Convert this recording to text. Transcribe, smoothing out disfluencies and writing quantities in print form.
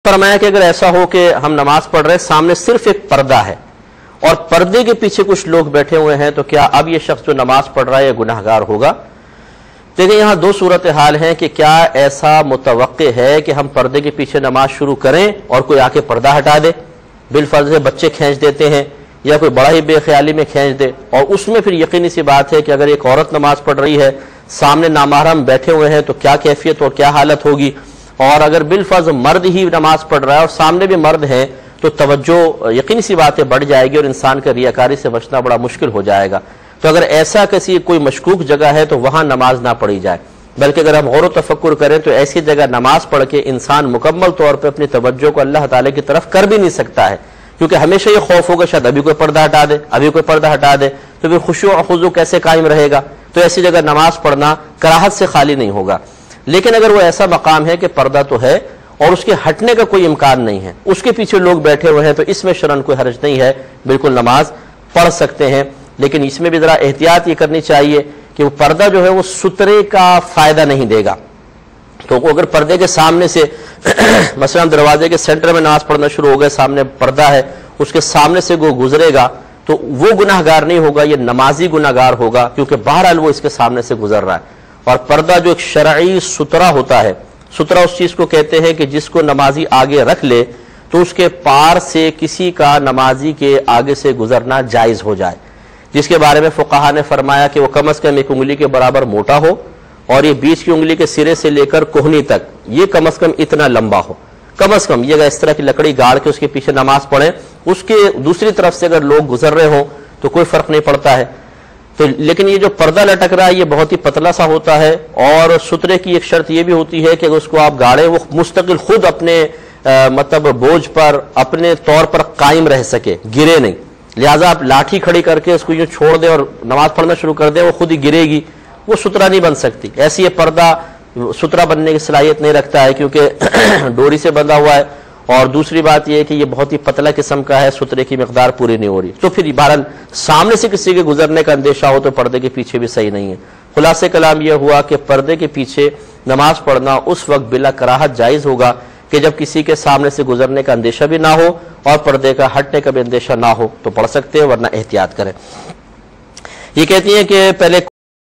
فرمایا کہ اگر ایسا ہو کہ ہم نماز پڑھ رہے ہیں، سامنے صرف ایک پردہ ہے اور پردے کے پیچھے کچھ لوگ بیٹھے ہوئے ہیں، تو کیا اب یہ شخص جو نماز پڑھ رہا ہے یہ گناہگار ہوگا؟ دیکھیں، یہاں دو صورتحال ہیں کہ کیا ایسا متوقع ہے کہ ہم پردے کے پیچھے نماز شروع کریں اور کوئی آ کے پردہ ہٹا دے، بالفرض بچے کھینچ دیتے ہیں یا کوئی بڑا ہی بے خیالی میں کھینچ دے، اور اس میں پھر یقینی سی بات ہے کہ اگر ایک عورت نماز پڑھ رہی ہے، سامنے نامحرم بیٹھے ہوئے ہیں، تو کیا کیفیت اور کیا حالت ہوگی، اور اگر بالفرض مرد ہی نماز پڑھ رہا ہے اور سامنے بھی مرد ہیں تو توجہ یقینی سی باتیں بڑھ جائے گی اور انسان کا ریاکاری سے بچنا بڑا مشکل ہو جائے گا۔ تو اگر ایسا کسی کوئی مشکوک جگہ ہے تو وہاں نماز نہ پڑھی جائے، بلکہ اگر ہم غور و تفکر کریں تو ایسی جگہ نماز پڑھ کے انسان مکمل طور پہ اپنی توجہ کو اللہ تعالیٰ کی طرف کر بھی نہیں سکتا ہے، کیونکہ ہمیشہ یہ خوف ہوگا شاید ابھی کوئی پردہ ہٹا دے، ابھی کوئی پردہ ہٹا دے، تو پھر خشوع و خضوع کیسے قائم رہے گا؟ تو ایسی جگہ نماز پڑھنا کراہت سے خالی نہیں ہوگا۔ لیکن اگر وہ ایسا مقام ہے کہ پردہ تو ہے اور اس کے ہٹنے کا کوئی امکان نہیں ہے، اس کے پیچھے لوگ بیٹھے ہوئے ہیں، تو اس میں شرعاً کوئی حرج نہیں ہے، بالکل نماز پڑھ سکتے ہیں۔ لیکن اس میں بھی ذرا احتیاط یہ کرنی چاہیے کہ وہ پردہ جو ہے وہ سترے کا فائدہ نہیں دے گا۔ تو اگر پردے کے سامنے سے مثلا دروازے کے سینٹر میں نماز پڑھنا شروع ہو گئے، سامنے پردہ ہے، اس کے سامنے سے وہ گزرے گا تو وہ گناہگار نہیں ہوگا، یہ نمازی گناہگار ہوگا، کیونکہ بہرحال وہ اس کے سامنے سے گزر رہا ہے۔ اور پردہ جو ایک شرعی سترہ ہوتا ہے، سترہ اس چیز کو کہتے ہیں کہ جس کو نمازی آگے رکھ لے تو اس کے پار سے کسی کا نمازی کے آگے سے گزرنا جائز ہو جائے، جس کے بارے میں فقہا نے فرمایا کہ وہ کم از کم ایک انگلی کے برابر موٹا ہو اور یہ بیچ کی انگلی کے سرے سے لے کر کوہنی تک یہ کم از کم اتنا لمبا ہو، کم از کم۔ یہ اگر اس طرح کی لکڑی گاڑ کے اس کے پیچھے نماز پڑھیں، اس کے دوسری طرف سے اگر لوگ گزر رہے ہوں تو کوئی فرق نہیں پڑتا ہے۔ تو لیکن یہ جو پردہ لٹک رہا ہے یہ بہت ہی پتلا سا ہوتا ہے، اور سترے کی ایک شرط یہ بھی ہوتی ہے کہ اگر اس کو آپ گاڑیں وہ مستقل خود اپنے مطلب بوجھ پر اپنے طور پر قائم رہ سکے، گرے نہیں۔ لہٰذا آپ لاٹھی کھڑی کر کے اس کو یوں چھوڑ دیں اور نماز پڑھنا شروع کر دیں، وہ خود ہی گرے گی، وہ سترہ نہیں بن سکتی۔ ایسی یہ پردہ سترہ بننے کی صلاحیت نہیں رکھتا ہے، کیونکہ ڈوری سے بندھا ہوا ہے، اور دوسری بات یہ ہے کہ یہ بہت ہی پتلا قسم کا ہے، سترے کی مقدار پوری نہیں ہو رہی، تو پھر بہرحال سامنے سے کسی کے گزرنے کا اندیشہ ہو تو پردے کے پیچھے بھی صحیح نہیں ہے۔ خلاصہ کلام یہ ہوا کہ پردے کے پیچھے نماز پڑھنا اس وقت بلا کراہت جائز ہوگا کہ جب کسی کے سامنے سے گزرنے کا اندیشہ بھی نہ ہو اور پردے کا ہٹنے کا بھی اندیشہ نہ ہو، تو پڑھ سکتے ہیں، ورنہ احتیاط کریں۔ یہ کہتی ہیں کہ پہلے